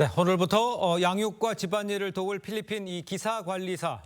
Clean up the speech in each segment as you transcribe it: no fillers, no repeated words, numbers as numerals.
네, 오늘부터 양육과 집안일을 도울 필리핀 이 가사관리사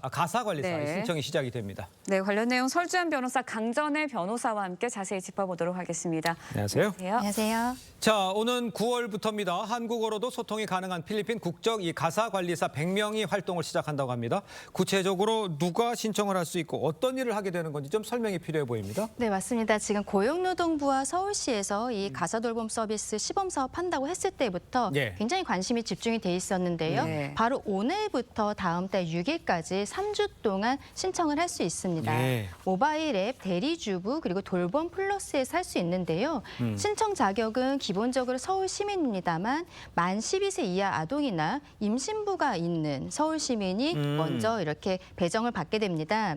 네. 신청이 시작이 됩니다. 네, 관련 내용 설주한 변호사 강전의 변호사와 함께 자세히 짚어보도록 하겠습니다. 안녕하세요. 안녕하세요. 자, 오는 9월부터입니다. 한국어로도 소통이 가능한 필리핀 국적 이 가사관리사 100명이 활동을 시작한다고 합니다. 구체적으로 누가 신청을 할 수 있고 어떤 일을 하게 되는 건지 좀 설명이 필요해 보입니다. 네, 맞습니다. 지금 고용노동부와 서울시에서 이 가사돌봄 서비스 시범사업 한다고 했을 때부터 예. 굉장히 관심이 집중이 돼 있었는데요. 네. 바로 오늘부터 다음 달 6일까지 3주 동안 신청을 할 수 있습니다. 예. 모바일 앱 대리주부 그리고 돌봄 플러스에서 할 수 있는데요. 신청 자격은 기본적으로 서울 시민입니다만 만 12세 이하 아동이나 임신부가 있는 서울 시민이 먼저 이렇게 배정을 받게 됩니다.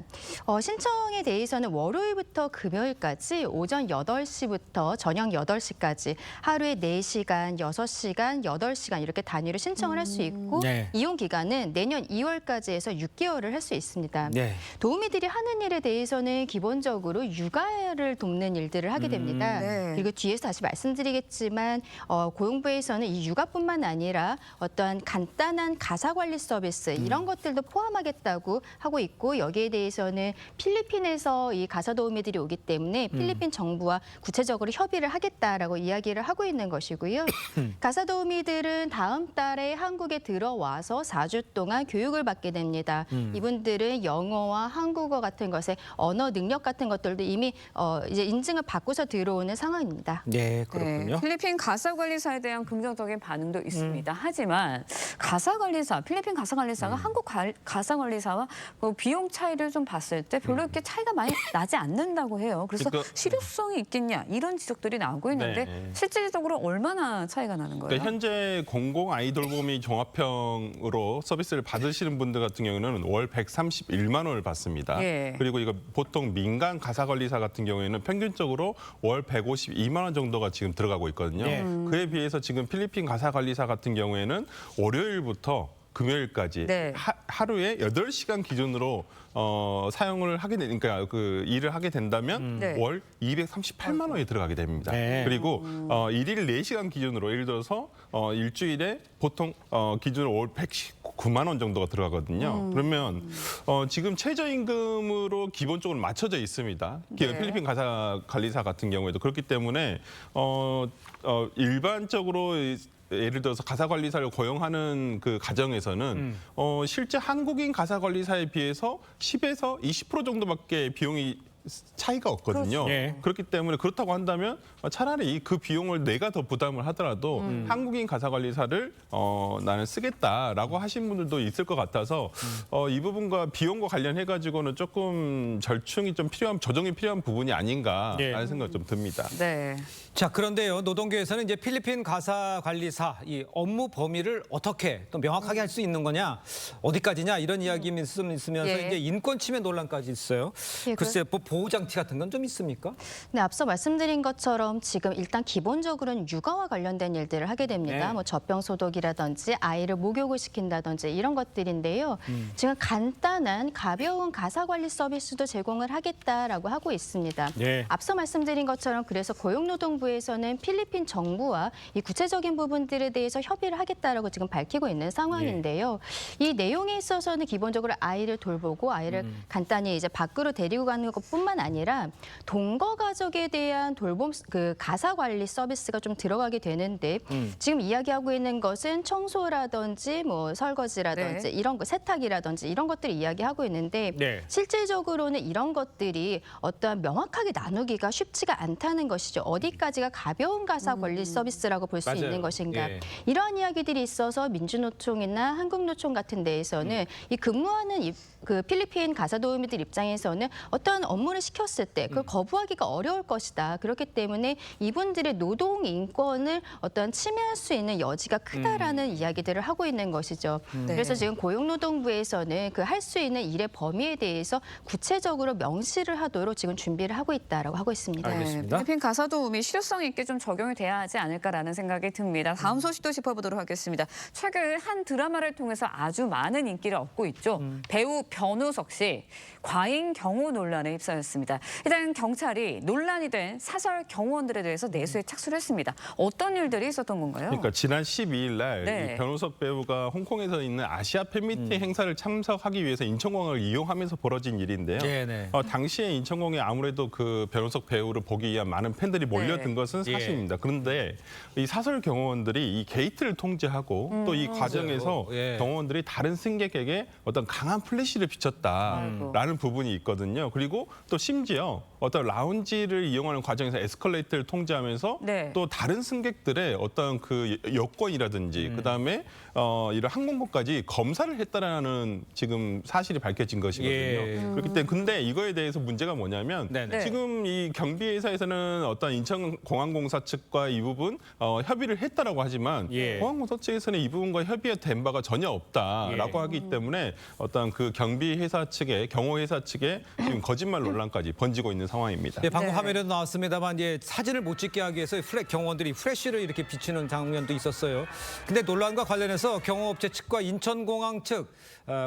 신청에 대해서는 월요일부터 금요일까지 오전 8시부터 저녁 8시까지 하루에 4시간, 6시간, 8시간 이렇게 단위로 신청을 할 수 있고 네. 이용 기간은 내년 2월까지 해서 6개월을 할 수 있습니다. 네. 도우미들이 하는 일에 대해서는 기본적으로 육아를 돕는 일들을 하게 됩니다. 네. 그리고 뒤에서 다시 말씀드리겠지만 고용부에서는 이 육아뿐만 아니라 어떠한 간단한 가사관리 서비스 이런 것들도 포함하겠다고 하고 있고 여기에 대해서는 필리핀에서 이 가사 도우미들이 오기 때문에 필리핀 정부와 구체적으로 협의를 하겠다라고 이야기를 하고 있는 것이고요. 가사 도우미들은 다음 달에 한국에 들어와서 4주 동안 교육을 받게 됩니다. 이분들은 영어와 한국어 같은 것에 언어 능력 같은 것들도 이미 이제 인증을 받고서 들어오는 상황입니다. 네, 그렇군요. 네, 필리핀 가사관리사에 대한 긍정적인 반응도 있습니다. 하지만 필리핀 가사관리사가 한국 가사관리사와 그 비용 차이를 좀 봤을 때 별로 이렇게 차이가 많이 나지 않는다고 해요. 그래서 그러니까- 실효성이 있겠냐 이런 지적들이 나오고 있는데 네. 실질적으로 얼마나 차이가 나는 거예요? 그러니까 현재 공공 아이돌봄이 종합형으로 서비스를 받으시는 분들 같은 경우는 월 131만 원을 받습니다. 예. 그리고 이거 보통 민간 가사관리사 같은 경우에는 평균적으로 월 152만 원 정도가 지금 들어가고 있거든요. 예. 그에 비해서 지금 필리핀 가사관리사 같은 경우에는 월요일부터 금요일까지 네. 하루에 8시간 기준으로 사용을 하게 되니까 그 일을 하게 된다면 네. 월 238만 원이 들어가게 됩니다. 네. 그리고 일일 4시간 기준으로 예를 들어서 일주일에 보통 기준으로 월 119만 원 정도가 들어가거든요. 그러면 지금 최저임금으로 기본적으로 맞춰져 있습니다. 네. 필리핀 가사 관리사 같은 경우에도 그렇기 때문에 일반적으로 예를 들어서 가사관리사를 고용하는 그 가정에서는 실제 한국인 가사관리사에 비해서 10에서 20% 정도밖에 비용이 차이가 없거든요. 그렇죠. 예. 그렇기 때문에 그렇다고 한다면 차라리 그 비용을 내가 더 부담을 하더라도 한국인 가사관리사를 나는 쓰겠다라고 하신 분들도 있을 것 같아서 이 부분과 비용과 관련해 가지고는 조금 절충이 좀 조정이 필요한 부분이 아닌가라는 예. 생각이 좀 듭니다. 네. 자, 그런데요. 노동계에서는 이제 필리핀 가사관리사 이 업무 범위를 어떻게 또 명확하게 할 수 있는 거냐, 어디까지냐 이런 이야기 있으면서 예. 이제 인권 침해 논란까지 있어요. 예, 글쎄, 뭐 보호 장치 같은 건 좀 있습니까? 네, 앞서 말씀드린 것처럼 지금 일단 기본적으로는 육아와 관련된 일들을 하게 됩니다. 네. 뭐 젖병 소독이라든지 아이를 목욕을 시킨다든지 이런 것들인데요. 지금 간단한 가벼운 가사관리 서비스도 제공을 하겠다라고 하고 있습니다. 네. 앞서 말씀드린 것처럼 그래서 고용노동부에서는 필리핀 정부와 이 구체적인 부분들에 대해서 협의를 하겠다라고 지금 밝히고 있는 상황인데요. 이 내용에 있어서는 기본적으로 아이를 돌보고 아이를 간단히 이제 밖으로 데리고 가는 것뿐만 아니라 동거 가족에 대한 돌봄 그 가사 관리 서비스가 좀 들어가게 되는데 지금 이야기하고 있는 것은 청소라든지 뭐 설거지라든지 네. 이런 거 세탁이라든지 이런 것들을 이야기하고 있는데 네. 실질적으로는 이런 것들이 어떠한 명확하게 나누기가 쉽지가 않다는 것이죠. 어디까지가 가벼운 가사 관리 서비스라고 볼 수 맞아요. 있는 것인가. 예. 이러한 이야기들이 있어서 민주노총이나 한국노총 같은 데에서는 이 근무하는 그 필리핀 가사 도우미들 입장에서는 어떠한 업무를 시켰을 때 그걸 거부하기가 어려울 것이다. 그렇기 때문에 이분들의 노동 인권을 어떠한 침해할 수 있는 여지가 크다라는 이야기들을 하고 있는 것이죠. 네. 그래서 지금 고용노동부에서는 그 할 수 있는 일의 범위에 대해서 구체적으로 명시를 하도록 지금 준비를 하고 있다라고 하고 있습니다. 알겠습니다. 필리핀 가사도우미 실효성 있게 좀 적용이 돼야 하지 않을까라는 생각이 듭니다. 다음 소식도 짚어보도록 하겠습니다. 최근 한 드라마를 통해서 아주 많은 인기를 얻고 있죠. 배우 변우석 씨 과잉 경호 논란에 휩싸였습니다. 기자였습니다. 일단 경찰이 논란이 된 사설 경호원들에 대해서 내수에 착수를 했습니다. 어떤 일들이 있었던 건가요? 그러니까 지난 12일 날 네. 이 변호석 배우가 홍콩에서 있는 아시아 팬미팅 행사를 참석하기 위해서 인천공항을 이용하면서 벌어진 일인데요. 네네. 당시에 인천공항에 아무래도 그 변호석 배우를 보기 위한 많은 팬들이 몰려든 네. 것은 사실입니다. 그런데 이 사설 경호원들이 이 게이트를 통제하고 또 이 과정에서 예. 경호원들이 다른 승객에게 어떤 강한 플래시를 비쳤다라는 부분이 있거든요. 그리고 또 심지어 어떤 라운지를 이용하는 과정에서 에스컬레이터를 통제하면서 네. 또 다른 승객들의 어떤 그 여권이라든지 그다음에 이런 항공권까지 검사를 했다라는 지금 사실이 밝혀진 것이거든요. 예. 그렇기 때문에 근데 이거에 대해서 문제가 뭐냐면 네네. 지금 이 경비회사에서는 어떤 인천공항공사 측과 이 부분 협의를 했다라고 하지만 예. 공항공사 측에서는 이 부분과 협의된 바가 전혀 없다라고 예. 하기 때문에 어떤 그 경비회사 측의 경호회사 측에 지금 거짓말 논란까지 번지고 있는 상황입니다. 예, 방금 네. 화면에도 나왔습니다만 사진을 못 찍게 하기 위해서 경호원들이 프레쉬를 이렇게 비치는 장면도 있었어요. 근데 논란과 관련해서 경호업체 측과 인천공항 측,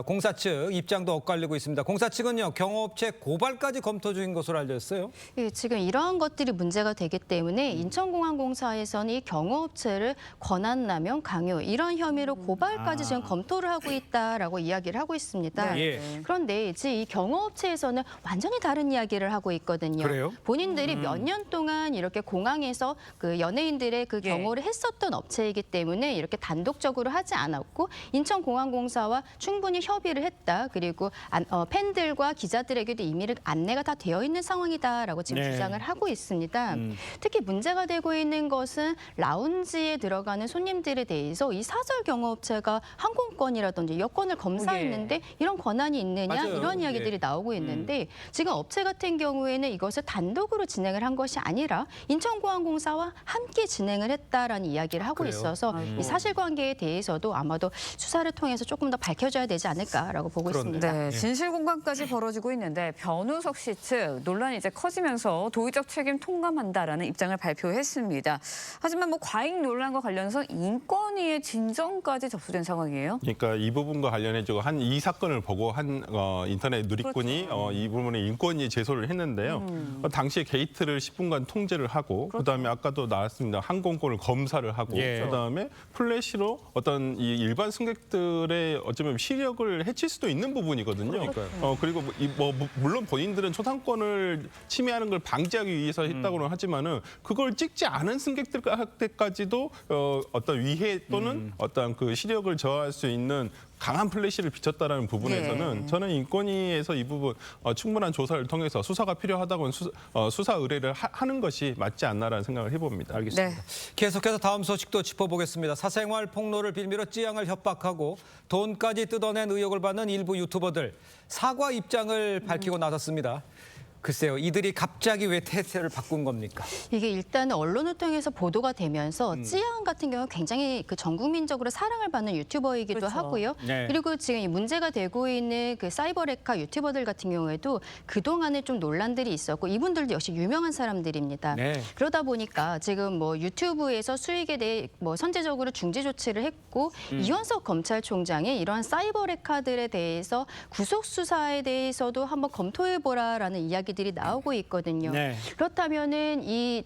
공사 측 입장도 엇갈리고 있습니다. 공사 측은요, 경호업체 고발까지 검토 중인 것으로 알려졌어요. 예, 지금 이러한 것들이 문제가 되기 때문에 인천공항공사에서는 이 경호업체를 권한남용, 강요 이런 혐의로 고발까지 지금 검토를 하고 있다라고 이야기를 하고 있습니다. 네. 예. 그런데 이제 이 경호업체에서는 완전히 다른 이야기를 하고 있거든요. 그래요? 본인들이 몇 년 동안 이렇게 공항에서 그 연예인들의 그 예. 경호를 했었던 업체이기 때문에 이렇게 단독적으로 하지 않았고 인천공항공사와 충분히 협의를 했다. 그리고 팬들과 기자들에게도 이미 안내가 다 되어 있는 상황이다라고 지금 네. 주장을 하고 있습니다. 특히 문제가 되고 있는 것은 라운지에 들어가는 손님들에 대해서 이 사설 경호업체가 항공권이라든지 여권을 검사했는데 이런 권한이 있느냐 맞아요. 이런 이야기들이 예. 나오고 있는데 지금 업체 같은 경우에는 이것을 단독으로 진행을 한 것이 아니라 인천공항공사와 함께 진행을 했다라는 이야기를 하고 그래요? 있어서 이 사실관계에 대해서도 아마도 수사를 통해서 조금 더 밝혀져야 되지 않을까라고 보고 그런데. 있습니다. 네, 진실 공방까지 벌어지고 있는데 변우석 씨 측 논란이 이제 커지면서 도의적 책임 통감한다라는 입장을 발표했습니다. 하지만 뭐 과잉 논란과 관련해서 인권위의 진정까지 접수된 상황이에요. 그러니까 이 부분과 관련해서 이 사건을 보고 한 인터넷 누리꾼이 그렇죠. 이 부분에 인권위 제소를 했는데요. 당시에 게이트를 10분간 통제를 하고 그다음에 아까도 나왔습니다. 항공권을 검사를 하고 예. 그다음에 플래시로 어떤 이 일반 승객들의 어쩌면 시력을 해칠 수도 있는 부분이거든요. 그러니까요. 그리고 물론 본인들은 초상권을 침해하는 걸 방지하기 위해서 했다고는 하지만은 그걸 찍지 않은 승객들한테까지도 어떤 위해 또는 어떤 그 시력을 저하할 수 있는 강한 플래시를 비쳤다라는 부분에서는 예. 저는 인권위에서 이 부분 충분한 조사를 통해서 수사가 필요하다고는 수사 의뢰를 하는 것이 맞지 않나라는 생각을 해봅니다. 알겠습니다. 네. 계속해서 다음 소식도 짚어보겠습니다. 사생활 폭로를 빌미로 찌양을 협박하고 돈까지 뜯어낸 의혹을 받는 일부 유튜버들 사과 입장을 밝히고 나섰습니다. 글쎄요, 이들이 갑자기 왜 태세를 바꾼 겁니까? 이게 일단은 언론을 통해서 보도가 되면서 찌양 같은 경우는 굉장히 그 전 국민적으로 사랑을 받는 유튜버이기도 그렇죠. 하고요. 네. 그리고 지금 이 문제가 되고 있는 그 사이버레카 유튜버들 같은 경우에도 그동안에 좀 논란들이 있었고 이분들도 역시 유명한 사람들입니다. 네. 그러다 보니까 지금 뭐 유튜브에서 수익에 대해 뭐 선제적으로 중지 조치를 했고 이원석 검찰총장이 이러한 사이버레카들에 대해서 구속 수사에 대해서도 한번 검토해보라라는 이야기들이 나오고 있거든요. 네. 그렇다면은 이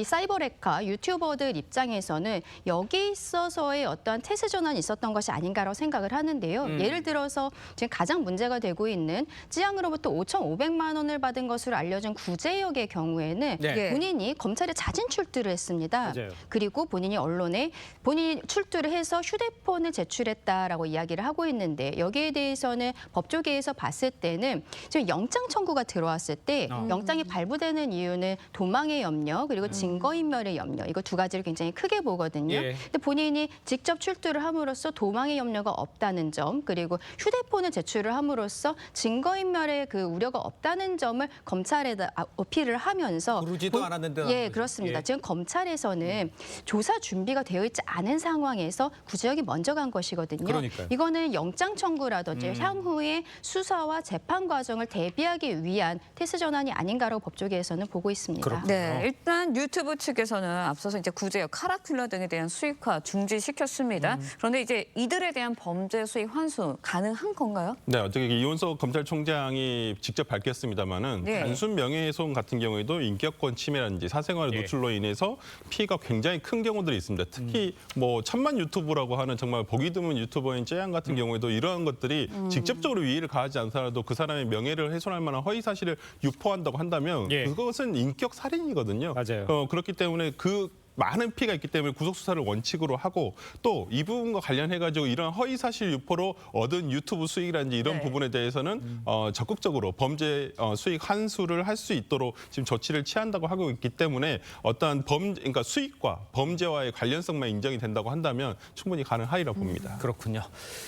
사이버레카 유튜버들 입장에서는 여기 있어서의 어떠한 태세 전환이 있었던 것이 아닌가라고 생각을 하는데요. 예를 들어서 지금 가장 문제가 되고 있는 찌양으로부터 5,500만 원을 받은 것으로 알려진 구제역의 경우에는 네. 본인이 검찰에 자진 출두를 했습니다. 맞아요. 그리고 본인이 언론에 본인이 출두를 해서 휴대폰을 제출했다라고 이야기를 하고 있는데 여기에 대해서는 법조계에서 봤을 때는 지금 영장 청구가 들어왔을 때 영장이 발부되는 이유는 도망의 염려 그리고 증거인멸의 염려 이거 두 가지를 굉장히 크게 보거든요. 예. 근데 본인이 직접 출두를 함으로써 도망의 염려가 없다는 점 그리고 휴대폰을 제출을 함으로써 증거인멸의 그 우려가 없다는 점을 검찰에다 어필을 하면서 부르지도 않았는데 예, 나온 거죠. 그렇습니다. 예. 지금 검찰에서는 조사 준비가 되어 있지 않은 상황에서 구제역이 먼저 간 것이거든요. 그러니까요. 이거는 영장 청구라든지 향후의 수사와 재판 과정을 대비하기 위한 태세 전환이 아닌가라고 법조계에서는 보고 있습니다. 그렇군요. 네, 일단 유튜브 측에서는 앞서서 이제 구제역, 카라큘러 등에 대한 수익화 중지시켰습니다. 그런데 이제 이들에 대한 범죄 수익 환수 가능한 건가요? 네, 어떻게 이원석 검찰총장이 직접 밝혔습니다마는 네. 단순 명예훼손 같은 경우에도 인격권 침해라든지 사생활의 노출로 인해서 피해가 굉장히 큰 경우들이 있습니다. 특히 뭐 천만 유튜브라고 하는 정말 보기 드문 유튜버인 째양 같은 경우에도 이러한 것들이 직접적으로 위해를 가하지 않더라도 그 사람의 명예를 훼손할 만한 허위 사실을 유포한다고 한다면 예. 그것은 인격 살인이거든요. 맞아요. 그렇기 때문에 그 많은 피해가 있기 때문에 구속 수사를 원칙으로 하고 또 이 부분과 관련해 가지고 이런 허위 사실 유포로 얻은 유튜브 수익이라든지 이런 네. 부분에 대해서는 적극적으로 범죄 수익 환수를 할 수 있도록 지금 조치를 취한다고 하고 있기 때문에 어떠한 그러니까 수익과 범죄와의 관련성만 인정이 된다고 한다면 충분히 가능하리라 봅니다. 그렇군요.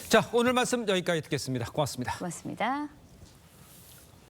자, 오늘 말씀 여기까지 듣겠습니다. 고맙습니다. 고맙습니다.